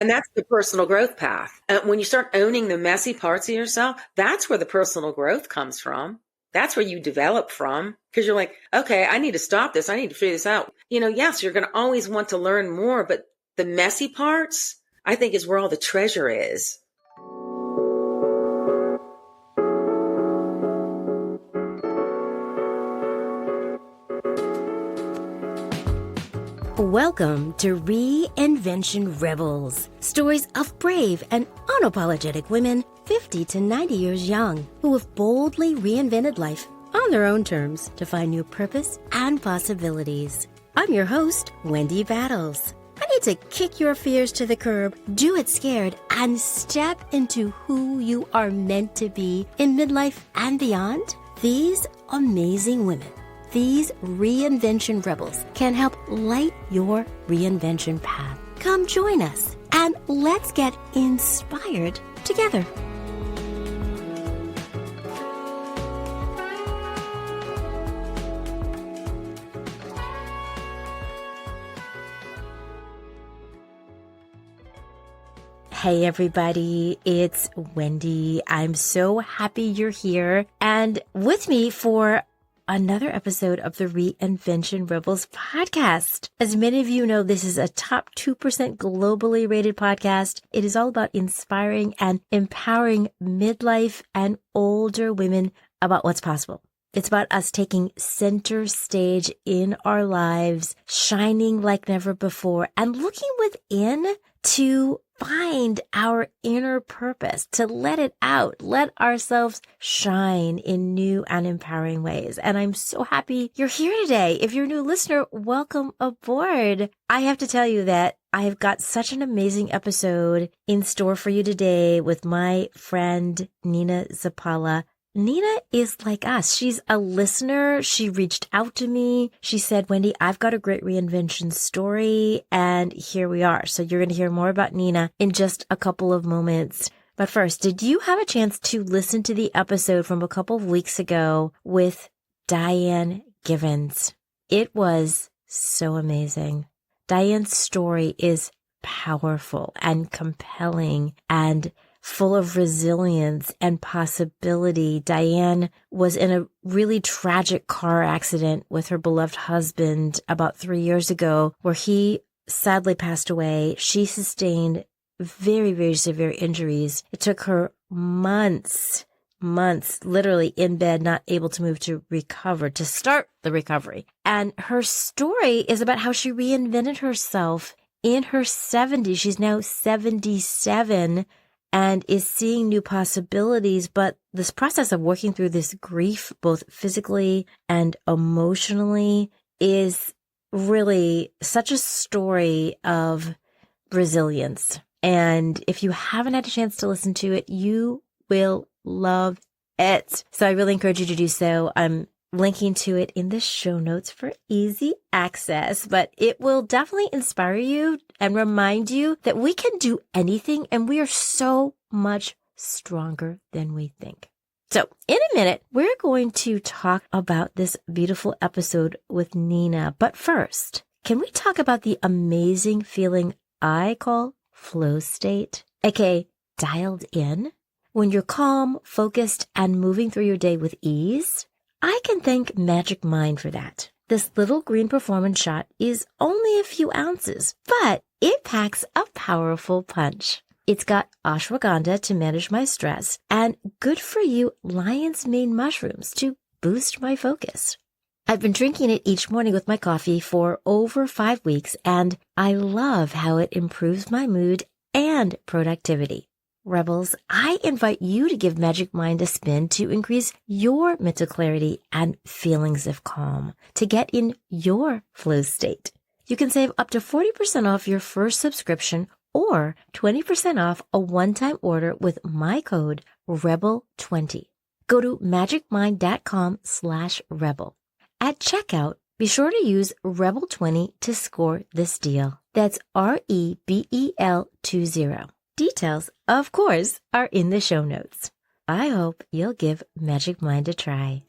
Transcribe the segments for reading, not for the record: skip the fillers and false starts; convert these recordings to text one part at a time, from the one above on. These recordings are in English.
And that's the personal growth path. When you start owning the messy parts of yourself, that's where the personal growth comes from. That's where you develop from, because you're like, okay, I need to stop this. I need to figure this out. Yes, you're going to always want to learn more, but the messy parts, I think, is where all the treasure is. Welcome to Reinvention Rebels, stories of brave and unapologetic women 50 to 90 years young who have boldly reinvented life on their own terms to find new purpose and possibilities. I'm your host, Wendy Battles. I need to kick your fears to the curb, do it scared, and step into who you are meant to be in midlife and beyond. These amazing women, these Reinvention Rebels, can help light your reinvention path. Come join us and let's get inspired together. Hey everybody, it's Wendy. I'm so happy you're here and with me for another episode of the Reinvention Rebels podcast. As many of you know, this is a top 2% globally rated podcast. It is all about inspiring and empowering midlife and older women about what's possible. It's about us taking center stage in our lives, shining like never before, and looking within to find our inner purpose, to let it out, let ourselves shine in new and empowering ways. And I'm so happy you're here today. If you're a new listener, welcome aboard. I have to tell you that I have got such an amazing episode in store for you today with my friend, Nina Zapala. Nina is like us. She's a listener. She reached out to me. She said, Wendy, I've got a great reinvention story. And here we are. So you're going to hear more about Nina in just a couple of moments. But first, did you have a chance to listen to the episode from a couple of weeks ago with Diane Givens? It was so amazing. Diane's story is powerful and compelling and full of resilience and possibility. Diane was in a really tragic car accident with her beloved husband about 3 years ago, where he sadly passed away. She sustained very, very severe injuries. It took her months, literally in bed, not able to move, to recover, to start the recovery. And her story is about how she reinvented herself in her 70s. She's now 77. And is seeing new possibilities. But this process of working through this grief, both physically and emotionally, is really such a story of resilience. And if you haven't had a chance to listen to it, you will love it. So I really encourage you to do so. I'm linking to it in the show notes for easy access, but it will definitely inspire you and remind you that we can do anything and we are so much stronger than we think. So in a minute, we're going to talk about this beautiful episode with Nina. But first, can we talk about the amazing feeling I call flow state, aka dialed in? When you're calm, focused, and moving through your day with ease, I can thank Magic Mind for that. This little green performance shot is only a few ounces, but it packs a powerful punch. It's got ashwagandha to manage my stress and good for you lion's mane mushrooms to boost my focus. I've been drinking it each morning with my coffee for over 5 weeks, and I love how it improves my mood and productivity. Rebels, I invite you to give Magic Mind a spin to increase your mental clarity and feelings of calm, to get in your flow state. You can save up to 40% off your first subscription or 20% off a one-time order with my code REBEL20. Go to magicmind.com/rebel. At checkout, be sure to use REBEL20 to score this deal. That's REBEL20. Details, of course, are in the show notes. I hope you'll give Magic Mind a try.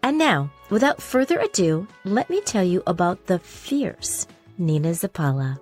And now, without further ado, let me tell you about the fierce Nina Zapala.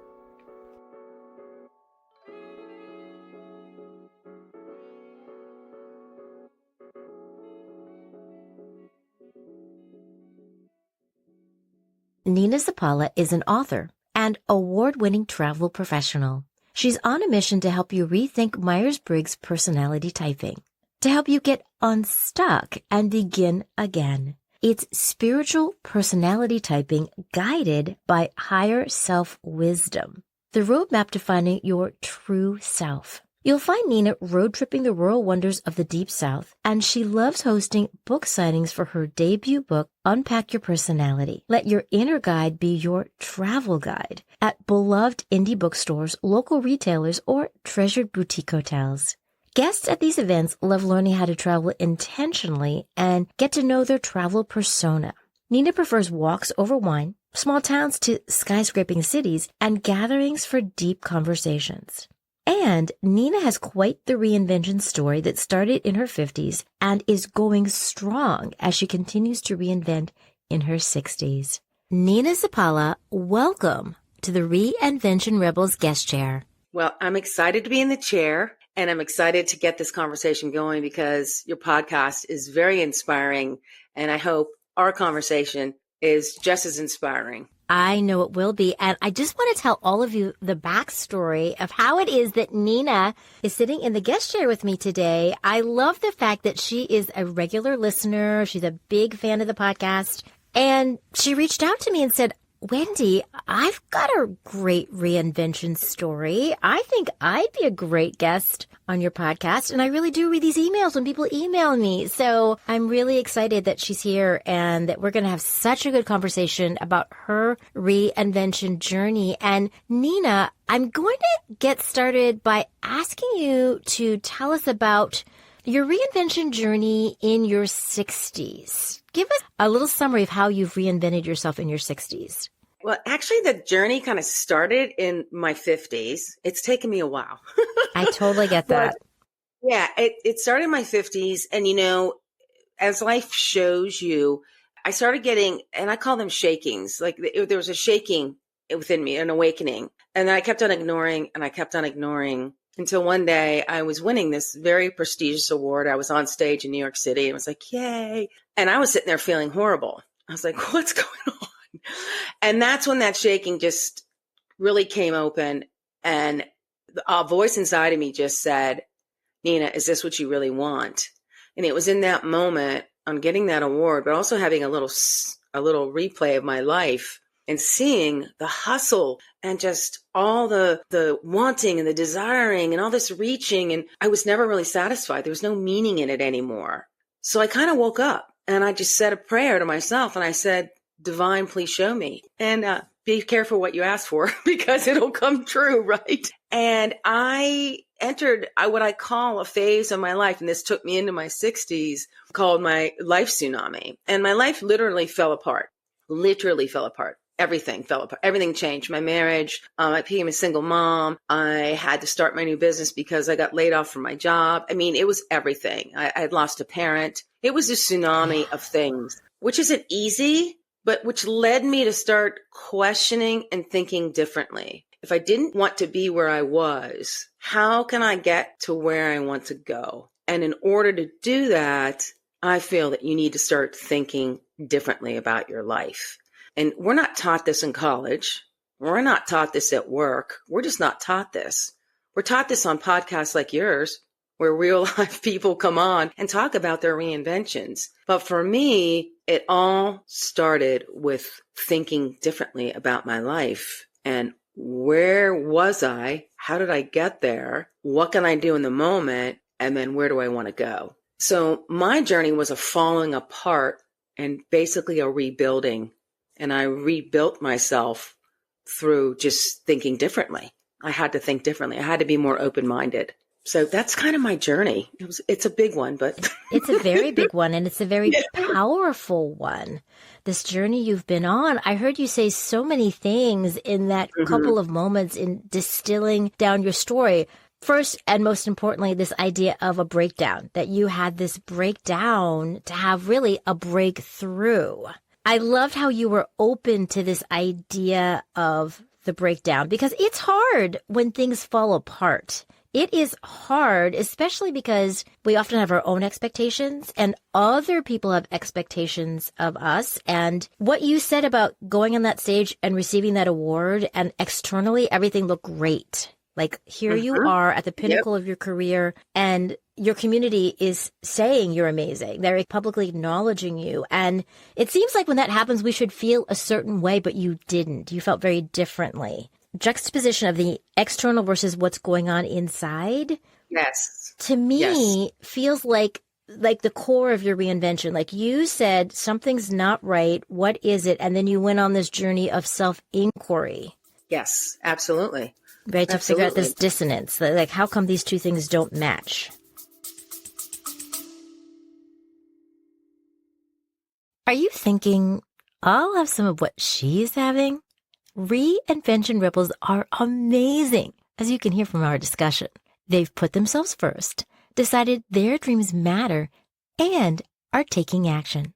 Nina Zapala is an author and award-winning travel professional. She's on a mission to help you rethink Myers-Briggs personality typing, to help you get unstuck and begin again. It's spiritual personality typing guided by higher self-wisdom, the roadmap to finding your true self. You'll find Nina road tripping the rural wonders of the Deep South, and she loves hosting book signings for her debut book, Unpack Your Personality. Let your inner guide be your travel guide at beloved indie bookstores, local retailers, or treasured boutique hotels. Guests at these events love learning how to travel intentionally and get to know their travel persona. Nina prefers walks over wine, small towns to skyscraping cities, and gatherings for deep conversations. And Nina has quite the reinvention story that started in her 50s and is going strong as she continues to reinvent in her 60s. Nina Zapala, welcome to the Reinvention Rebels guest chair. Well, I'm excited to be in the chair, and I'm excited to get this conversation going because your podcast is very inspiring, and I hope our conversation is just as inspiring. I know it will be. And I just want to tell all of you the backstory of how it is that Nina is sitting in the guest chair with me today. I love the fact that she is a regular listener. She's a big fan of the podcast. And she reached out to me and said, Wendy, I've got a great reinvention story. I think I'd be a great guest on your podcast. And I really do read these emails when people email me. So I'm really excited that she's here and that we're going to have such a good conversation about her reinvention journey. And Nina, I'm going to get started by asking you to tell us about your reinvention journey in your 60s. Give us a little summary of how you've reinvented yourself in your 60s. Well, actually, the journey kind of started in my 50s. It's taken me a while. I totally get that. But, yeah, it started in my 50s. And, you know, as life shows you, I started getting, and I call them shakings. Like there was a shaking within me, an awakening. And then I kept on ignoring and I kept on ignoring until one day I was winning this very prestigious award. I was on stage in New York City and I was like, yay. And I was sitting there feeling horrible. I was like, what's going on? And that's when that shaking just really came open. And a voice inside of me just said, Nina, is this what you really want? And it was in that moment on getting that award, but also having a little replay of my life and seeing the hustle and just all the wanting and the desiring and all this reaching. And I was never really satisfied. There was no meaning in it anymore. So I kind of woke up and I just said a prayer to myself. And I said, divine, please show me. And be careful what you ask for because it'll come true, right? And I entered what I call a phase of my life. And this took me into my 60s called my life tsunami. And my life literally fell apart. Everything fell apart. Everything changed. My marriage, I became a single mom. I had to start my new business because I got laid off from my job. I mean, it was everything. I had lost a parent. It was a tsunami of things, which isn't easy, but which led me to start questioning and thinking differently. If I didn't want to be where I was, how can I get to where I want to go? And in order to do that, I feel that you need to start thinking differently about your life. And we're not taught this in college. We're not taught this at work. We're just not taught this. We're taught this on podcasts like yours, where real life people come on and talk about their reinventions. But for me, it all started with thinking differently about my life. And where was I? How did I get there? What can I do in the moment? And then where do I want to go? So my journey was a falling apart and basically a rebuilding. And I rebuilt myself through just thinking differently. I had to think differently. I had to be more open-minded. So that's kind of my journey. It's a big one, but it's a very big one, and it's a very powerful one. This journey you've been on, I heard you say so many things in that couple of moments in distilling down your story. First, and most importantly, this idea of a breakdown, that you had this breakdown to have really a breakthrough. I loved how you were open to this idea of the breakdown because it's hard when things fall apart. It is hard, especially because we often have our own expectations and other people have expectations of us. And what you said about going on that stage and receiving that award and externally everything looked great. Like here you are at the pinnacle of your career and your community is saying you're amazing. They're publicly acknowledging you. And it seems like when that happens, we should feel a certain way, but you didn't. You felt very differently. Juxtaposition of the external versus what's going on inside. Yes. To me, feels like the core of your reinvention. Like you said, something's not right. What is it? And then you went on this journey of self-inquiry. Yes, absolutely. Right, to figure out this dissonance. Like, how come these two things don't match? Are you thinking, I'll have some of what she's having? Reinvention Rebels are amazing, as you can hear from our discussion. They've put themselves first, decided their dreams matter, and are taking action.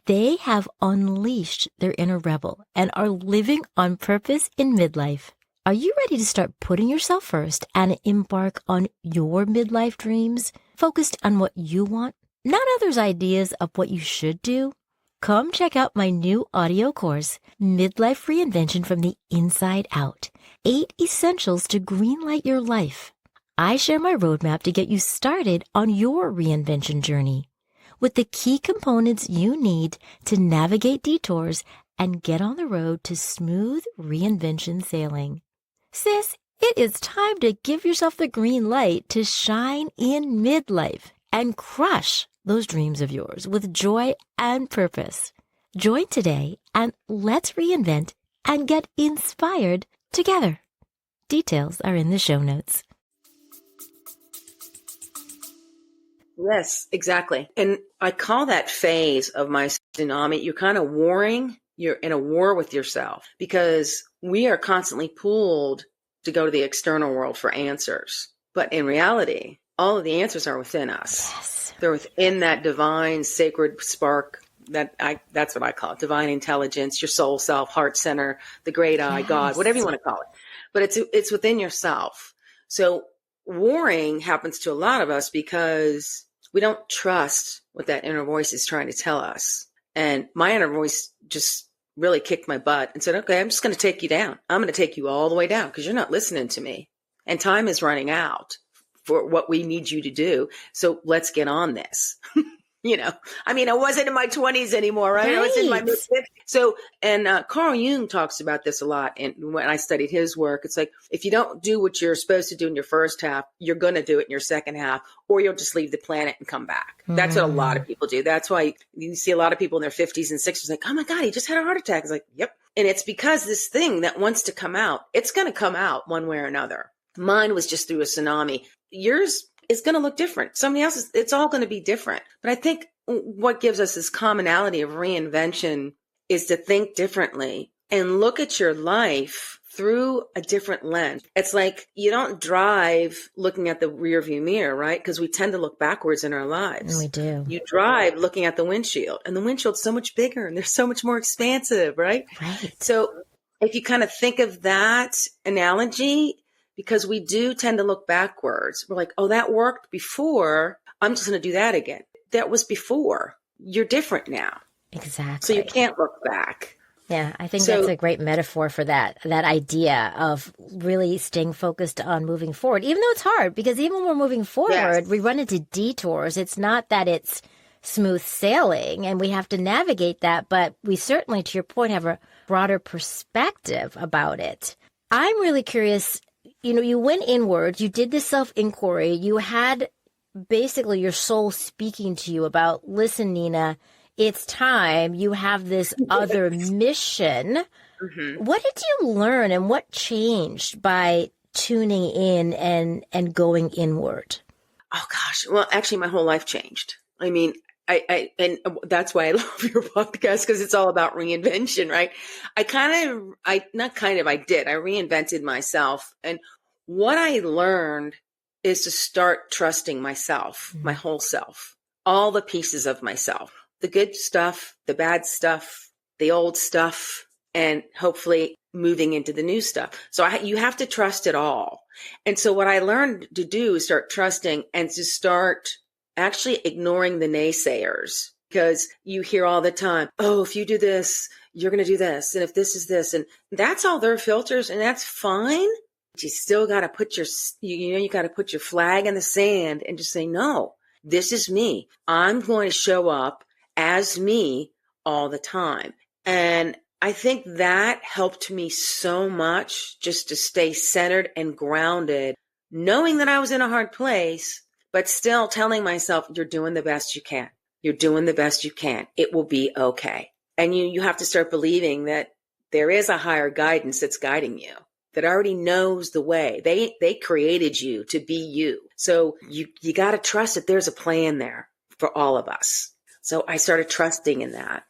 They have unleashed their inner rebel and are living on purpose in midlife. Are you ready to start putting yourself first and embark on your midlife dreams, focused on what you want, not others' ideas of what you should do? Come check out my new audio course, Midlife Reinvention from the Inside Out. 8 Essentials to Greenlight Your Life. I share my roadmap to get you started on your reinvention journey with the key components you need to navigate detours and get on the road to smooth reinvention sailing. Sis, it is time to give yourself the green light to shine in midlife and crush those dreams of yours with joy and purpose. Join today and let's reinvent and get inspired together. Details are in the show notes. Yes, exactly. And I call that phase of my tsunami, you're kind of warring. You're in a war with yourself because we are constantly pulled to go to the external world for answers. But in reality, all of the answers are within us. Yes. They're within that divine, sacred spark that's what I call it, divine intelligence, your soul self, heart center, the great I, God, whatever you want to call it. But it's within yourself. So warring happens to a lot of us because we don't trust what that inner voice is trying to tell us. And my inner voice just really kicked my butt and said, okay, I'm just going to take you down. I'm going to take you all the way down because you're not listening to me. And time is running out for what we need you to do. So let's get on this. I wasn't in my 20s anymore, right? I was in my mid-50s. So, and Carl Jung talks about this a lot. And when I studied his work, it's like, if you don't do what you're supposed to do in your first half, you're going to do it in your second half, or you'll just leave the planet and come back. That's what a lot of people do. That's why you see a lot of people in their 50s and 60s like, oh my God, he just had a heart attack. It's like, yep. And it's because this thing that wants to come out, it's going to come out one way or another. Mine was just through a tsunami. Yours is going to look different. Somebody else's, it's all going to be different. But I think what gives us this commonality of reinvention is to think differently and look at your life through a different lens. It's like you don't drive looking at the rearview mirror, right? Because we tend to look backwards in our lives. We do. You drive looking at the windshield, and the windshield's so much bigger and they're so much more expansive, right? Right. So if you kind of think of that analogy, because we do tend to look backwards. We're like, oh, that worked before. I'm just going to do that again. That was before. You're different now. Exactly. So you can't look back. Yeah, I think that's a great metaphor for that idea of really staying focused on moving forward, even though it's hard, because even when we're moving forward, we run into detours. It's not that it's smooth sailing and we have to navigate that, but we certainly, to your point, have a broader perspective about it. I'm really curious. You went inward, you did this self-inquiry, you had basically your soul speaking to you about, listen, Nina, it's time. You have this other mission. Mm-hmm. What did you learn and what changed by tuning in and going inward? Oh, gosh. Well, actually, my whole life changed. I mean, I that's why I love your podcast, because it's all about reinvention, right? I did. I reinvented myself. And what I learned is to start trusting myself, my whole self, all the pieces of myself, the good stuff, the bad stuff, the old stuff, and hopefully moving into the new stuff. So you have to trust it all. And so what I learned to do is start trusting and to start actually ignoring the naysayers, because you hear all the time, oh, if you do this, you're going to do this. And if this is this, and that's all their filters, and that's fine. But you still got to put you got to put your flag in the sand and just say, no, this is me. I'm going to show up as me all the time. And I think that helped me so much just to stay centered and grounded, knowing that I was in a hard place, but still telling myself, you're doing the best you can. You're doing the best you can. It will be okay. And you have to start believing that there is a higher guidance that's guiding you, that already knows the way. They created you to be you. So you got to trust that there's a plan there for all of us. So I started trusting in that.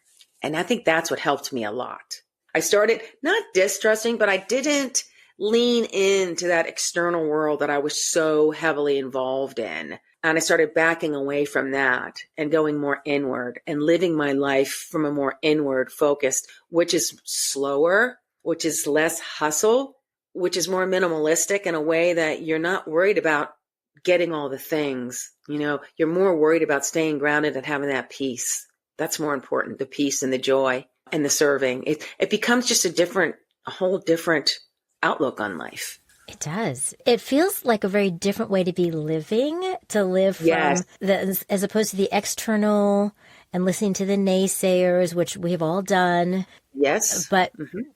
And I think that's what helped me a lot. I started not distrusting, but I didn't lean into that external world that I was so heavily involved in. And I started backing away from that and going more inward and living my life from a more inward focused, which is slower, which is less hustle, which is more minimalistic in a way that you're not worried about getting all the things. You're more worried about staying grounded and having that peace. That's more important, the peace and the joy and the serving. It becomes just a whole different outlook on life. It does. It feels like a very different way to be living, to live from Yes. as opposed to the external and listening to the naysayers, which we've all done. Yes. But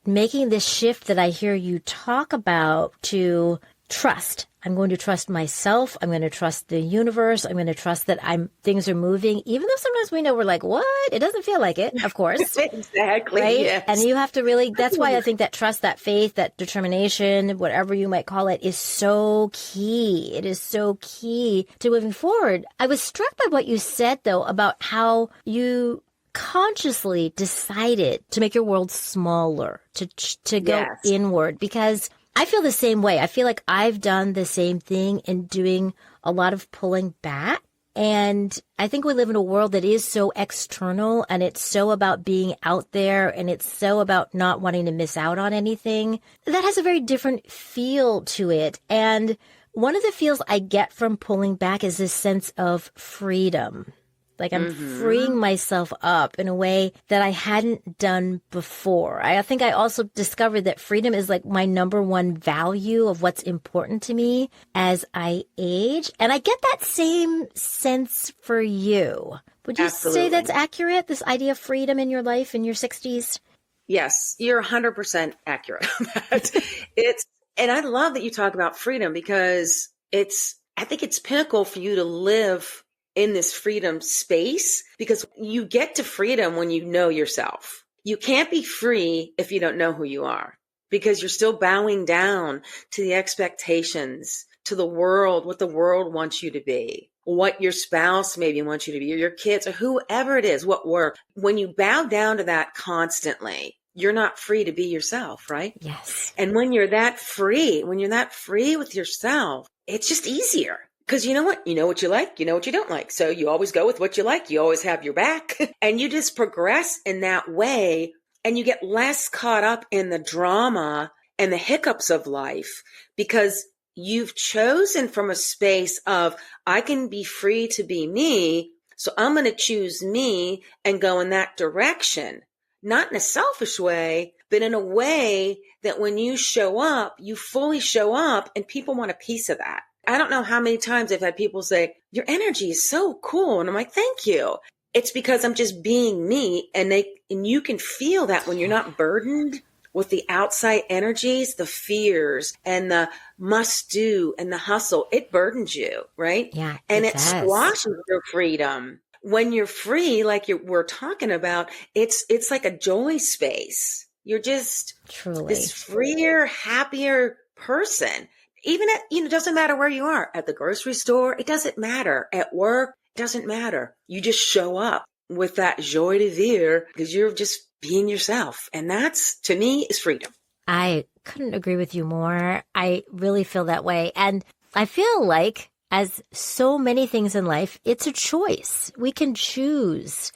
making this shift that I hear you talk about to trust. I'm going to trust myself. I'm going to trust the universe. I'm going to trust that things are moving, even though sometimes we know we're like, what? It doesn't feel like it, of course. Exactly. Right? Yes. And you have to really, that's why I think that trust, that faith, that determination, whatever you might call it, is so key. It is so key to moving forward. I was struck by what you said, though, about how you consciously decided to make your world smaller, to go Yes. inward, because I feel the same way. I feel like I've done the same thing in doing a lot of pulling back. And I think we live in a world that is so external, and it's so about being out there, and it's so about not wanting to miss out on anything. That has a very different feel to it. And one of the feels I get from pulling back is this sense of freedom. Like I'm freeing myself up in a way that I hadn't done before. I think I also discovered that freedom is like my number one value of what's important to me as I age. And I get that same sense for you. Would you say that's accurate, this idea of freedom in your life in your 60s? Yes, you're 100% accurate on that. And I love that you talk about freedom, because I think it's pinnacle for you to live in this freedom space, because you get to freedom when you know yourself. You can't be free if you don't know who you are, because you're still bowing down to the expectations, to the world, what the world wants you to be, what your spouse maybe wants you to be, or your kids, or whoever it is, what work. When you bow down to that constantly, you're not free to be yourself, right? Yes. And when you're that free with yourself, it's just easier. Because you know what? You know what you like, you know what you don't like. So you always go with what you like. You always have your back. And you just progress in that way. And you get less caught up in the drama and the hiccups of life, because you've chosen from a space of, I can be free to be me. So I'm going to choose me and go in that direction. Not in a selfish way, but in a way that when you show up, you fully show up, and people want a piece of that. I don't know how many times I've had people say, your energy is so cool. And I'm like, thank you. It's because I'm just being me. And you can feel that when you're not burdened with the outside energies, the fears and the must do and the hustle. It burdens you, right? Yeah. And it does. squashes your freedom. When you're free, like we're talking about, it's like a joy space. You're just Truly this freer, happier person. Even at, it doesn't matter where you are, at the grocery store, it doesn't matter. At work, it doesn't matter. You just show up with that joie de vivre, because you're just being yourself. And that's, to me, is freedom. I couldn't agree with you more. I really feel that way. And I feel like, as so many things in life, it's a choice. We can choose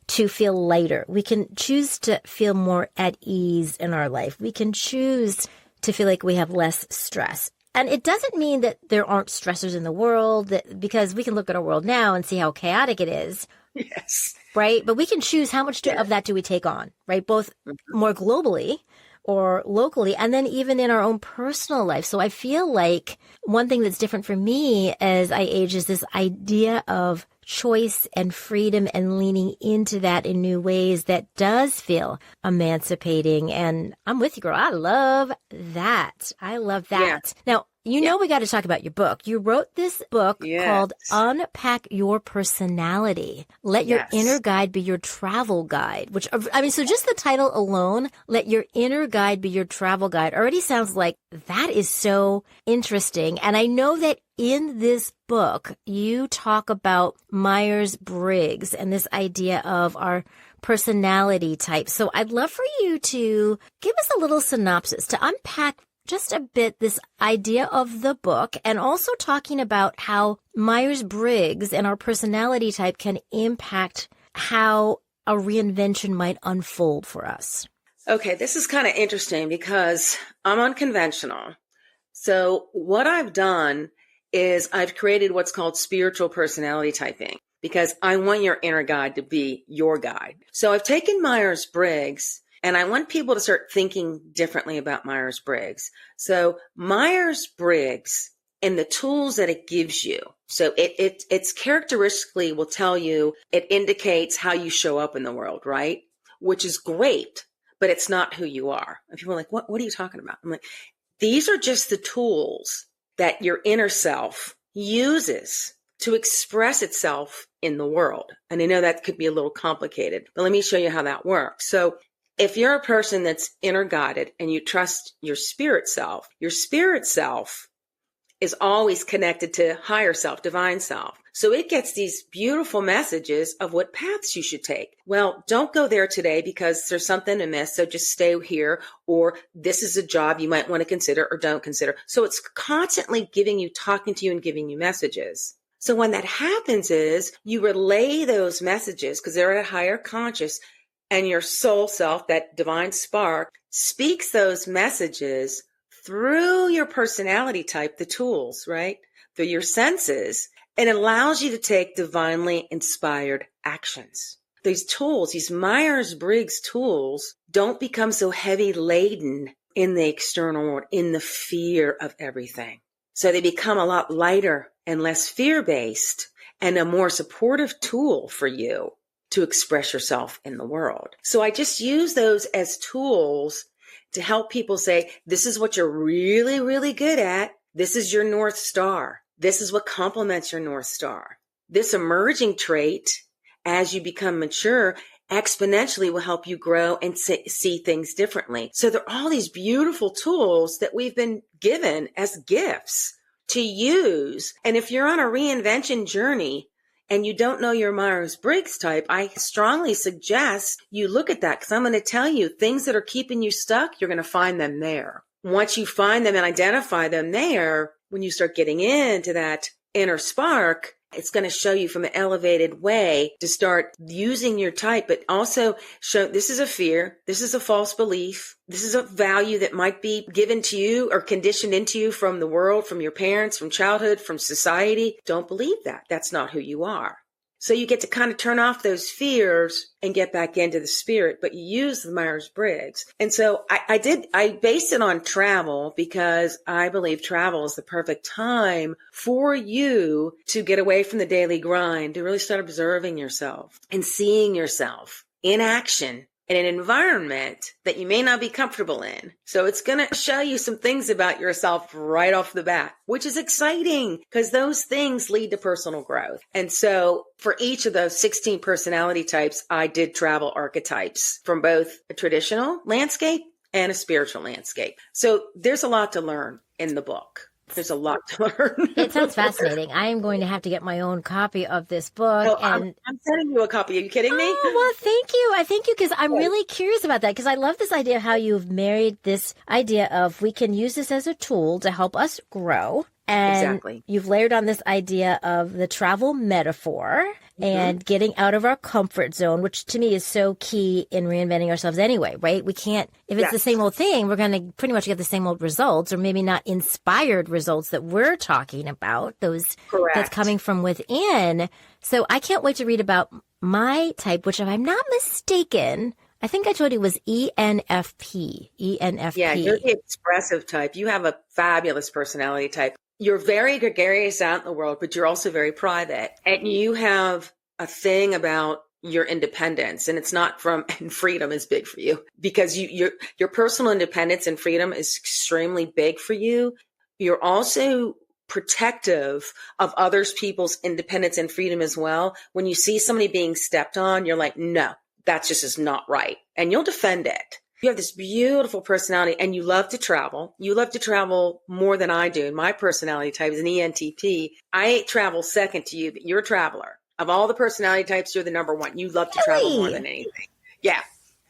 to feel lighter. We can choose to feel more at ease in our life. We can choose to feel like we have less stress. And it doesn't mean that there aren't stressors in the world, because we can look at our world now and see how chaotic it is. Yes. Right? But we can choose how much of that do we take on, right? Both more globally or locally, and then even in our own personal life. So I feel like one thing that's different for me as I age is this idea of choice and freedom and leaning into that in new ways that does feel emancipating. And I'm with you, girl. I love that. I love that. Yeah. Now, we got to talk about your book. You wrote this book called Unpack Your Personality. Let your inner guide be your travel guide, so just the title alone, Let Your Inner Guide Be Your Travel Guide, already sounds like that is so interesting. And I know that in this book, you talk about Myers-Briggs and this idea of our personality type. So I'd love for you to give us a little synopsis to unpack just a bit this idea of the book, and also talking about how Myers-Briggs and our personality type can impact how a reinvention might unfold for us. Okay, this is kind of interesting because I'm unconventional. So what I've done is I've created what's called spiritual personality typing, because I want your inner guide to be your guide. So I've taken Myers-Briggs, and I want people to start thinking differently about Myers-Briggs. So Myers-Briggs and the tools that it gives you. So it's characteristically will tell you, it indicates how you show up in the world, right? Which is great, but it's not who you are. And people are like, what are you talking about? I'm like, these are just the tools that your inner self uses to express itself in the world. And I know that could be a little complicated, but let me show you how that works. So if you're a person that's inner guided and you trust your spirit self is always connected to higher self, divine self. So it gets these beautiful messages of what paths you should take. Well, don't go there today because there's something amiss. So just stay here, or this is a job you might want to consider or don't consider. So it's constantly talking to you and giving you messages. So when that happens is you relay those messages because they're at a higher conscious, and your soul self, that divine spark, speaks those messages through your personality type, the tools, right? Through your senses, and allows you to take divinely inspired actions. These tools, these Myers-Briggs tools, don't become so heavy laden in the external world, in the fear of everything. So they become a lot lighter and less fear-based and a more supportive tool for you to express yourself in the world. So I just use those as tools to help people say, this is what you're really, really good at. This is your North Star. This is what complements your North Star. This emerging trait, as you become mature, exponentially will help you grow and see things differently. So there are all these beautiful tools that we've been given as gifts to use. And if you're on a reinvention journey, and you don't know your Myers-Briggs type, I strongly suggest you look at that, because I'm going to tell you things that are keeping you stuck, you're going to find them there. Once you find them and identify them there, when you start getting into that inner spark, it's going to show you from an elevated way to start using your type, but also show this is a fear. This is a false belief. This is a value that might be given to you or conditioned into you from the world, from your parents, from childhood, from society. Don't believe that. That's not who you are. So you get to kind of turn off those fears and get back into the spirit, but you use the Myers-Briggs. And so I based it on travel because I believe travel is the perfect time for you to get away from the daily grind, to really start observing yourself and seeing yourself in action in an environment that you may not be comfortable in. So it's going to show you some things about yourself right off the bat, which is exciting because those things lead to personal growth. And so for each of those 16 personality types, I did travel archetypes from both a traditional landscape and a spiritual landscape. So there's a lot to learn in the book. There's a lot to learn. It sounds fascinating. I am going to have to get my own copy of this book. Oh, and I'm sending you a copy. Are you kidding me? Oh, well, thank you. I thank you because I'm really curious about that, because I love this idea of how you've married this idea of we can use this as a tool to help us grow. And Exactly. you've layered on this idea of the travel metaphor and getting out of our comfort zone, which to me is so key in reinventing ourselves anyway, right? We can't, if it's the same old thing, we're going to pretty much get the same old results, or maybe not inspired results that we're talking about, those that's coming from within. So I can't wait to read about my type, which if I'm not mistaken, I think I told you was ENFP. ENFP. Yeah, you're the expressive type. You have a fabulous personality type. You're very gregarious out in the world, but you're also very private. And you have a thing about your independence, and it's not from, and freedom is big for you because your personal independence and freedom is extremely big for you. You're also protective of others people's independence and freedom as well. When you see somebody being stepped on, you're like, no, that just is not right. And you'll defend it. You have this beautiful personality and you love to travel. You love to travel more than I do. My personality type is an ENTP. I travel second to you, but you're a traveler. Of all the personality types, you're the number one. You love to travel more than anything. Yeah,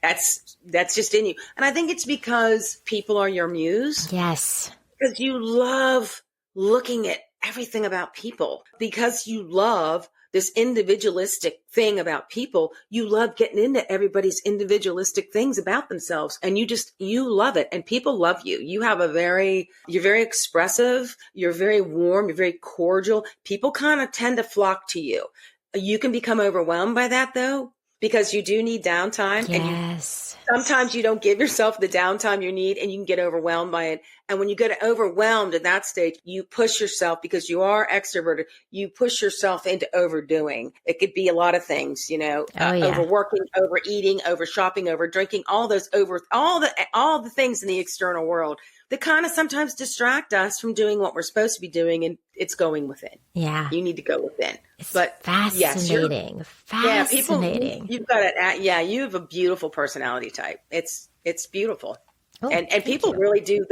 that's just in you. And I think it's because people are your muse. Yes. Because you love looking at everything about people. Because you love this individualistic thing about people, you love getting into everybody's individualistic things about themselves. And you love it. And people love you. You're very expressive. You're very warm. You're very cordial. People kind of tend to flock to you. You can become overwhelmed by that though, because you do need downtime. Yes. And sometimes you don't give yourself the downtime you need and you can get overwhelmed by it. And when you get overwhelmed at that stage, you push yourself because you are extroverted. You push yourself into overdoing. It could be a lot of things, overworking, overeating, over shopping, over drinking, all the things in the external world that kind of sometimes distract us from doing what we're supposed to be doing. And it's going within. Yeah. You need to go within. It's fascinating. Fascinating. You've got it. Yeah. You have a beautiful personality type. It's beautiful. Oh, and people really do.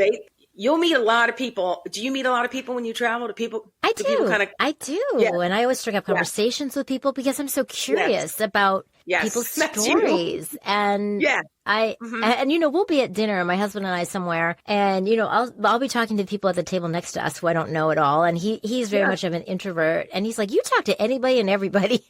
You'll meet a lot of people. Do you meet a lot of people when you travel? I do. I do. Yeah. And I always strike up conversations with people because I'm so curious about people's stories. And we'll be at dinner, my husband and I somewhere, and I'll be talking to people at the table next to us who I don't know at all, and he's very much of an introvert, and he's like, you talk to anybody and everybody.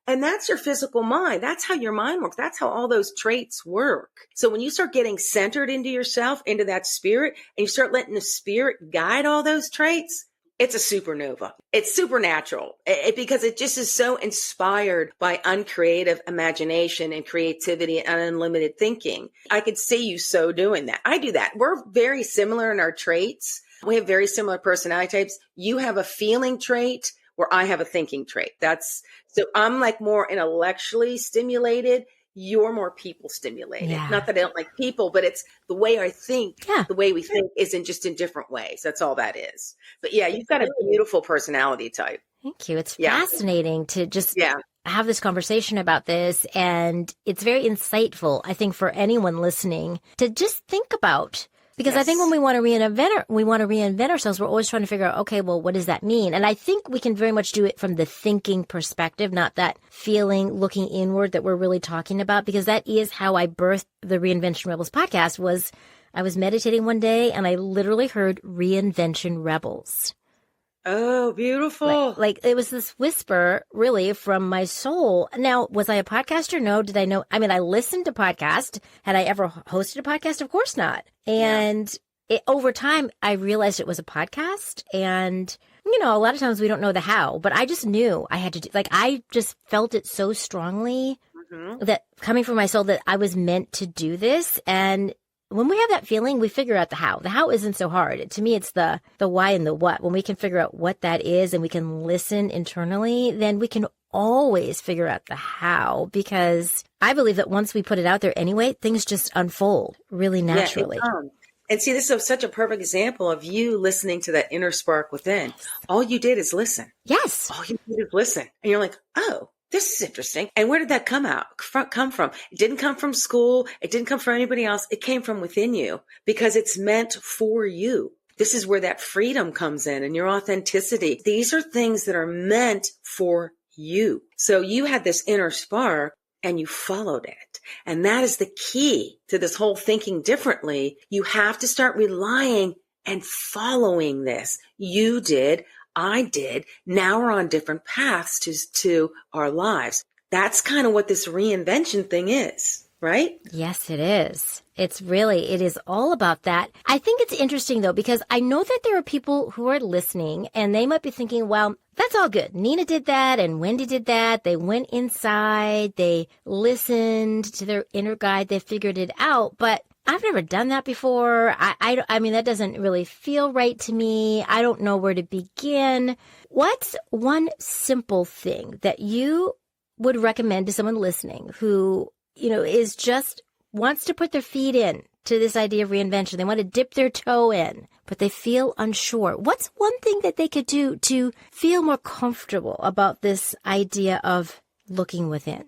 That's your physical mind. That's how your mind works. That's how all those traits work. So when you start getting centered into yourself, into that spirit, and you start letting the spirit guide all those traits, it's a supernova. It's supernatural because it just is so inspired by uncreative imagination and creativity and unlimited thinking. I could see you so doing that. I do that. We're very similar in our traits. We have very similar personality types. You have a feeling trait where I have a thinking trait. So I'm like more intellectually stimulated. You're more people stimulated. Yeah. Not that I don't like people, but it's the way I think. Yeah. The way we think isn't just in different ways. That's all that is. But yeah, you've got a beautiful personality type. Thank you. It's fascinating to just have this conversation about this. And it's very insightful, I think, for anyone listening to just think about. Because I think when we want to reinvent ourselves, we're always trying to figure out, okay, well, what does that mean? And I think we can very much do it from the thinking perspective, not that feeling, looking inward that we're really talking about, because that is how I birthed the Reinvention Rebels podcast. I was meditating one day and I literally heard Reinvention Rebels. Oh, beautiful. Like it was this whisper really from my soul. Now, was I a podcaster? No. Did I know? I mean, I listened to podcasts. Had I ever hosted a podcast? Of course not. And over time, I realized it was a podcast. And, a lot of times we don't know the how, but I just knew I had to do, I just felt it so strongly that coming from my soul that I was meant to do this. And when we have that feeling, we figure out the how. The how isn't so hard. To me, it's the why and the what. When we can figure out what that is and we can listen internally, then we can always figure out the how, because I believe that once we put it out there anyway, things just unfold really naturally. And see, this is such a perfect example of you listening to that inner spark within. All you did is listen. Yes. All you did is listen. And you're like, oh, this is interesting. And where did that come from? It didn't come from school. It didn't come from anybody else. It came from within you because it's meant for you. This is where that freedom comes in and your authenticity. These are things that are meant for you. So you had this inner spark and you followed it. And that is the key to this whole thinking differently. You have to start relying and following this. You did, I did. Now we're on different paths to our lives. That's kind of what this reinvention thing is, right? Yes, it is. It is all about that. I think it's interesting though, because I know that there are people who are listening and they might be thinking, well, that's all good. Nina did that and Wendy did that. They went inside, they listened to their inner guide, they figured it out, but I've never done that before. I mean, that doesn't really feel right to me. I don't know where to begin. What's one simple thing that you would recommend to someone listening who, is just wants to put their feet in to this idea of reinvention? They want to dip their toe in, but they feel unsure. What's one thing that they could do to feel more comfortable about this idea of looking within?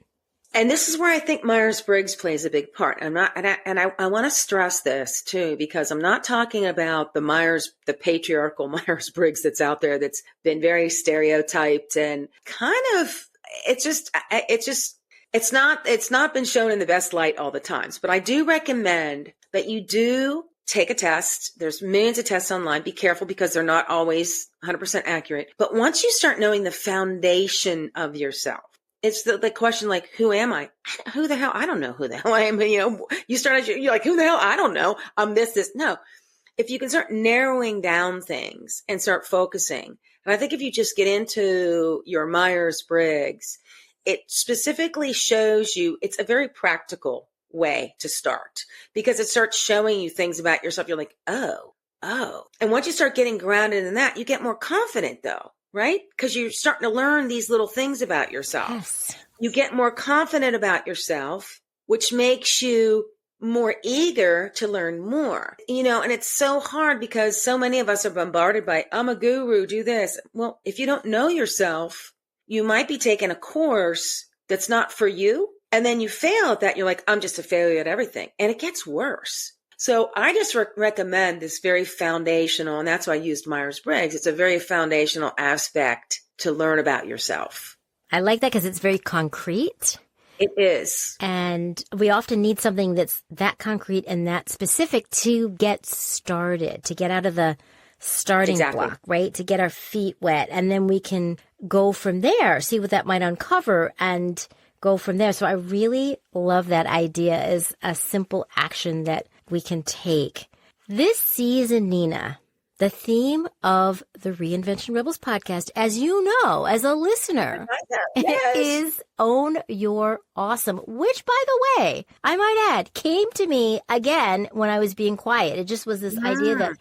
And this is where I think Myers-Briggs plays a big part. I want to stress this too, because I'm not talking about the patriarchal Myers-Briggs that's out there that's been very stereotyped and kind of, it's not been shown in the best light all the times. But I do recommend that you do take a test. There's millions of tests online. Be careful because they're not always 100% accurate. But once you start knowing the foundation of yourself, it's the question like, who am I? Who the hell? I don't know who the hell I am. You start, you're like, who the hell? I don't know. I'm this. No. If you can start narrowing down things and start focusing, and I think if you just get into your Myers-Briggs, it specifically shows you, it's a very practical way to start because it starts showing you things about yourself. You're like, oh. And once you start getting grounded in that, you get more confident though. Right? Because you're starting to learn these little things about yourself. Yes. You get more confident about yourself, which makes you more eager to learn more. And it's so hard because so many of us are bombarded by, I'm a guru, do this. Well, if you don't know yourself, you might be taking a course that's not for you. And then you fail at that. You're like, I'm just a failure at everything. And it gets worse. So I just recommend this very foundational, and that's why I used Myers-Briggs. It's a very foundational aspect to learn about yourself. I like that because it's very concrete. It is. And we often need something that's that concrete and that specific to get started, to get out of the starting block, right? To get our feet wet. And then we can go from there, see what that might uncover and go from there. So I really love that idea as a simple action that we can take. This season, Nina, the theme of the Reinvention Rebels podcast, as you know, as a listener, yes, is Own Your Awesome, which, by the way, I might add, came to me again when I was being quiet. It just was this idea that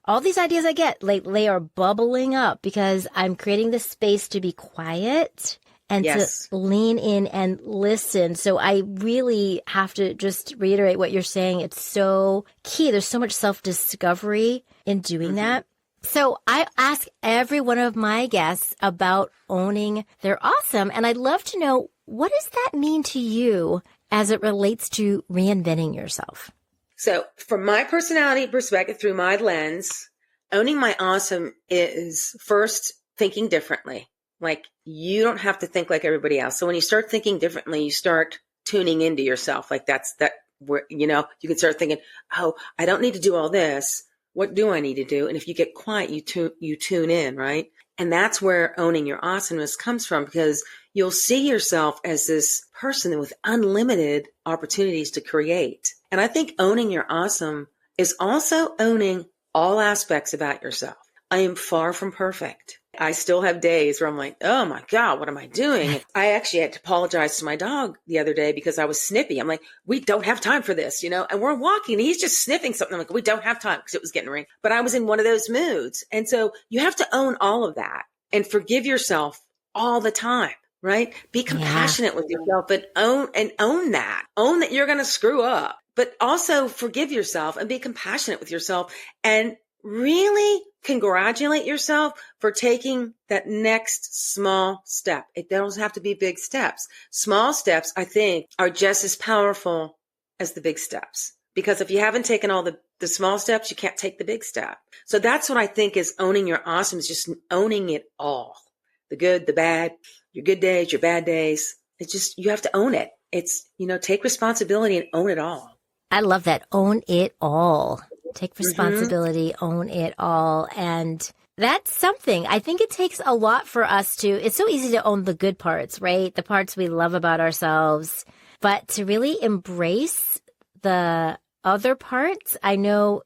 all these ideas I get, they are bubbling up because I'm creating this space to be quiet and to lean in and listen. So I really have to just reiterate what you're saying. It's so key. There's so much self-discovery in doing that. So I ask every one of my guests about owning their awesome. And I'd love to know, what does that mean to you as it relates to reinventing yourself? So from my personality perspective, through my lens, owning my awesome is first thinking differently. Like, you don't have to think like everybody else. So when you start thinking differently, you start tuning into yourself. Like where, you can start thinking, oh, I don't need to do all this. What do I need to do? And if you get quiet, you tune in, right? And that's where owning your awesomeness comes from, because you'll see yourself as this person with unlimited opportunities to create. And I think owning your awesome is also owning all aspects about yourself. I am far from perfect. I still have days where I'm like, oh my God, what am I doing? I actually had to apologize to my dog the other day because I was snippy. I'm like, we don't have time for this, and we're walking and he's just sniffing something. I'm like, we don't have time because it was getting rain. But I was in one of those moods. And so you have to own all of that and forgive yourself all the time, right? Be compassionate with yourself, but own that. Own that you're going to screw up, but also forgive yourself and be compassionate with yourself and really congratulate yourself for taking that next small step. It doesn't have to be big steps. Small steps, I think, are just as powerful as the big steps. Because if you haven't taken all the small steps, you can't take the big step. So that's what I think is owning your awesome, is just owning it all. The good, the bad, your good days, your bad days. It's just, you have to own it. It's, take responsibility and own it all. I love that. Own it all. take responsibility, own it all. And that's something. I think it takes a lot for us it's so easy to own the good parts, right? The parts we love about ourselves. But to really embrace the other parts, I know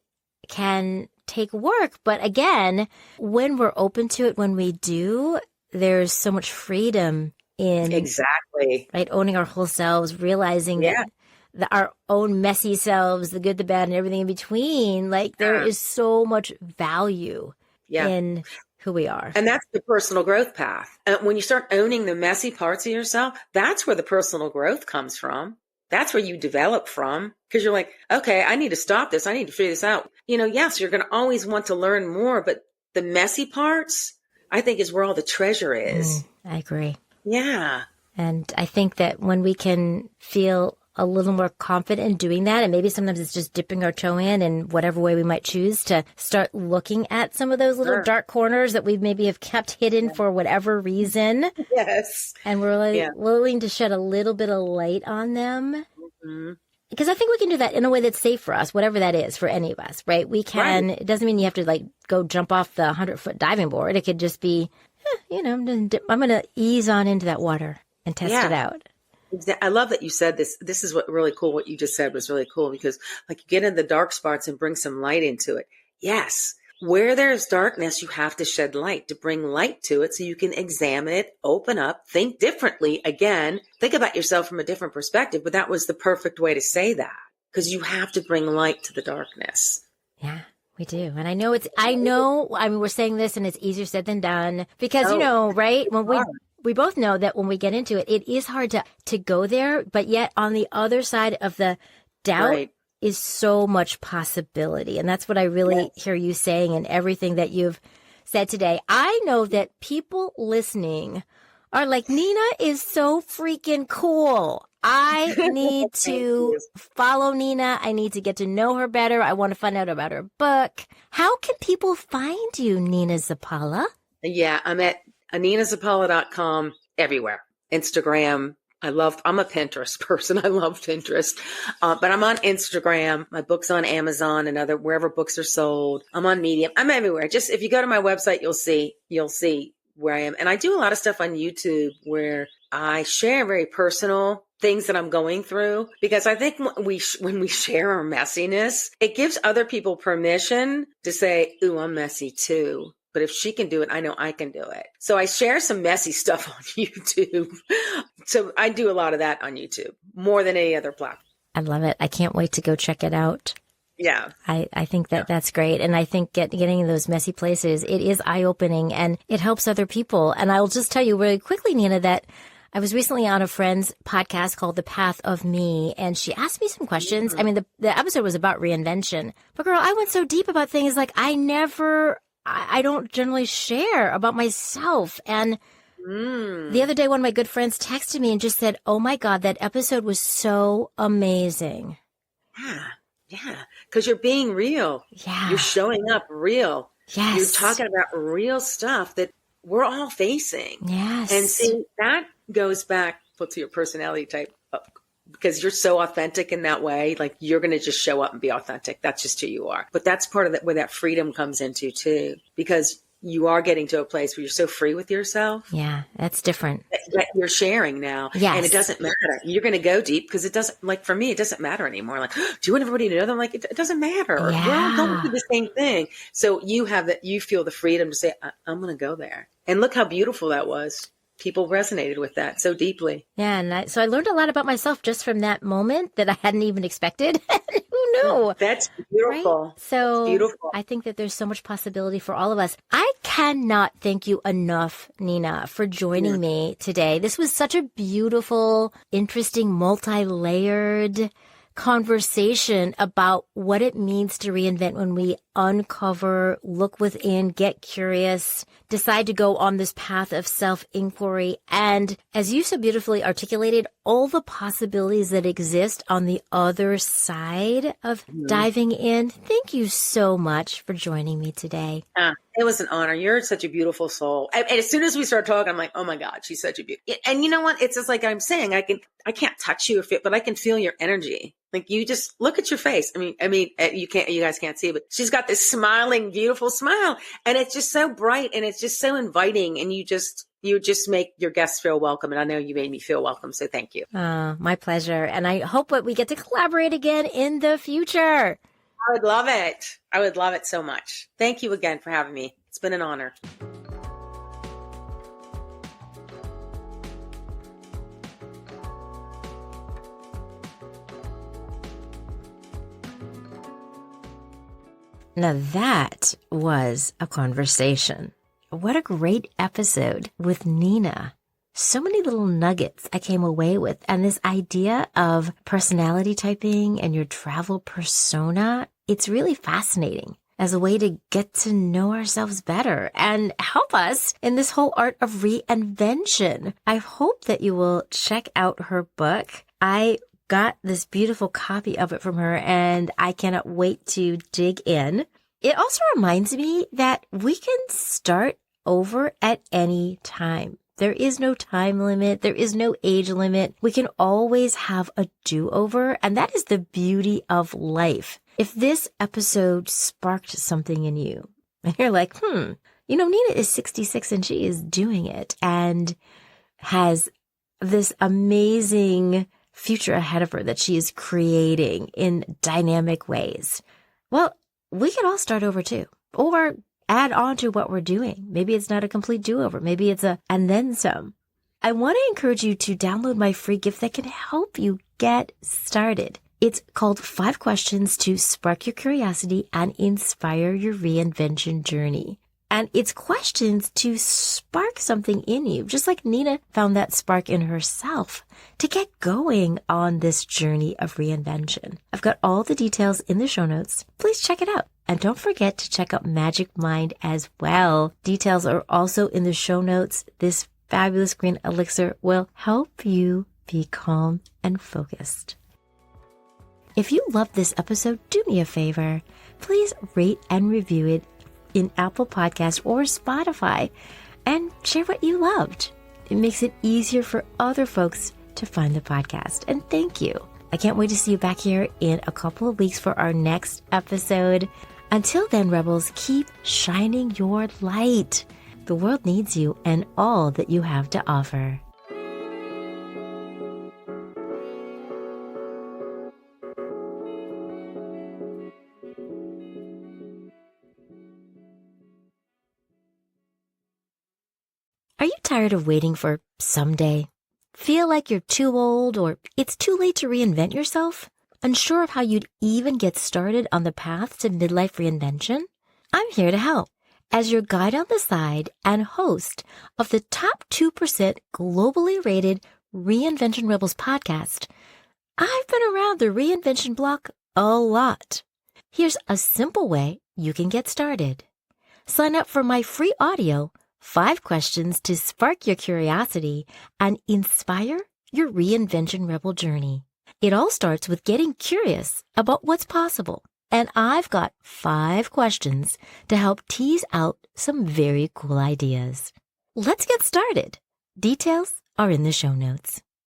can take work. But again, when we're open to it, when we do, there's so much freedom in exactly right owning our whole selves, realizing that our own messy selves, the good, the bad, and everything in between. Like there is so much value in who we are. And that's the personal growth path. When you start owning the messy parts of yourself, that's where the personal growth comes from. That's where you develop from, because you're like, okay, I need to stop this. I need to figure this out. Yes, you're going to always want to learn more, but the messy parts, I think, is where all the treasure is. I agree. Yeah. And I think that when we can feel a little more confident in doing that, and maybe sometimes it's just dipping our toe in whatever way we might choose to start looking at some of those little dark corners that we maybe have kept hidden for whatever reason. Yes. And we're willing to shed a little bit of light on them. Because I think we can do that in a way that's safe for us, whatever that is for any of us, right? We can, it doesn't mean you have to go jump off the 100-foot diving board. It could just be, I'm going to ease on into that water and test it out. I love that you said this. This is really cool. What you just said was really cool, because you get in the dark spots and bring some light into it. Yes. Where there's darkness, you have to shed light to bring light to it so you can examine it, open up, think differently. Again, think about yourself from a different perspective. But that was the perfect way to say that, because you have to bring light to the darkness. Yeah, we do. And I know, we're saying this and it's easier said than done because, right? When we both know that when we get into it, it is hard to go there. But yet on the other side of the doubt is so much possibility. And that's what I really hear you saying in everything that you've said today. I know that people listening are like, Nina is so freaking cool. I need to follow Nina. I need to get to know her better. I want to find out about her book. How can people find you, Nina Zapala? Yeah, I'm at ninazapala.com, everywhere. Instagram. I'm a Pinterest person. I love Pinterest. But I'm on Instagram. My book's on Amazon and wherever books are sold. I'm on Medium. I'm everywhere. Just if you go to my website, you'll see where I am. And I do a lot of stuff on YouTube where I share very personal things that I'm going through, because I think when we share our messiness, it gives other people permission to say, ooh, I'm messy too. But if she can do it, I know I can do it. So I share some messy stuff on YouTube. So I do a lot of that on YouTube more than any other platform. I love it. I can't wait to go check it out. Yeah. I think that's great. And I think getting in those messy places, it is eye-opening and it helps other people. And I'll just tell you really quickly, Nina, that I was recently on a friend's podcast called The Path of Me, and she asked me some questions. I mean, the episode was about reinvention. But girl, I went so deep about things like I don't generally share about myself. And the other day, one of my good friends texted me and just said, oh my God, that episode was so amazing. Yeah. Because you're being real. Yeah. You're showing up real. Yes. You're talking about real stuff that we're all facing. Yes. And see, that goes back to your personality type, because you're so authentic in that way. Like, you're going to just show up and be authentic. That's just who you are. But that's part of where that freedom comes into too, because you are getting to a place where you're so free with yourself. Yeah, that's different. That you're sharing now. Yes. And it doesn't matter. You're going to go deep because it doesn't, for me, it doesn't matter anymore. Like, do you want everybody to know them? Like, it doesn't matter. Yeah. We're all going through the same thing. So you feel the freedom to say, I'm going to go there. And look how beautiful that was. People resonated with that so deeply. Yeah, and so I learned a lot about myself just from that moment that I hadn't even expected. Who knew? That's beautiful. Right? So it's beautiful. I think that there's so much possibility for all of us. I cannot thank you enough, Nina, for joining me today. This was such a beautiful, interesting, multi-layered conversation about what it means to reinvent when we uncover, look within, get curious, decide to go on this path of self-inquiry. And as you so beautifully articulated, all the possibilities that exist on the other side of diving in. Thank you so much for joining me today. It was an honor. You're such a beautiful soul. And as soon as we started talking, I'm like, oh my God, she's such a beautiful. And you know what? It's just like I'm saying, I can't touch you or feel, but I can feel your energy. Like you just look at your face. I mean, you guys can't see, but she's got this smiling, beautiful smile, and it's just so bright and it's just so inviting. And you just make your guests feel welcome. And I know you made me feel welcome. So thank you. My pleasure. And I hope that we get to collaborate again in the future. I would love it. I would love it so much. Thank you again for having me. It's been an honor. Now that was a conversation. What a great episode with Nina. So many little nuggets I came away with. And this idea of personality typing and your travel persona, it's really fascinating as a way to get to know ourselves better and help us in this whole art of reinvention. I hope that you will check out her book. I got this beautiful copy of it from her, and I cannot wait to dig in. It also reminds me that we can start over at any time. There is no time limit. There is no age limit. We can always have a do-over, and that is the beauty of life. If this episode sparked something in you, and you're like, Nina is 66 and she is doing it and has this amazing future ahead of her that she is creating in dynamic ways. Well, we can all start over too, or add on to what we're doing. Maybe it's not a complete do-over. Maybe it's and then some. I want to encourage you to download my free gift that can help you get started. It's called 5 Questions to Spark Your Curiosity and Inspire Your Reinvention Journey. And it's questions to spark something in you, just like Nina found that spark in herself to get going on this journey of reinvention. I've got all the details in the show notes. Please check it out. And don't forget to check out Magic Mind as well. Details are also in the show notes. This fabulous green elixir will help you be calm and focused. If you loved this episode, do me a favor. Please rate and review it in Apple Podcasts or Spotify and share what you loved. It makes it easier for other folks to find the podcast. And thank you. I can't wait to see you back here in a couple of weeks for our next episode. Until then, Rebels, keep shining your light. The world needs you and all that you have to offer. Are you tired of waiting for someday? Feel like you're too old or it's too late to reinvent yourself? Unsure of how you'd even get started on the path to midlife reinvention? I'm here to help as your guide on the side and host of the top 2% globally rated Reinvention Rebels podcast. I've been around the reinvention block a lot. Here's a simple way you can get started. Sign up for my free audio, 5 Questions to Spark Your Curiosity and Inspire Your Reinvention Rebel Journey. It all starts with getting curious about what's possible. And I've got 5 questions to help tease out some very cool ideas. Let's get started. Details are in the show notes.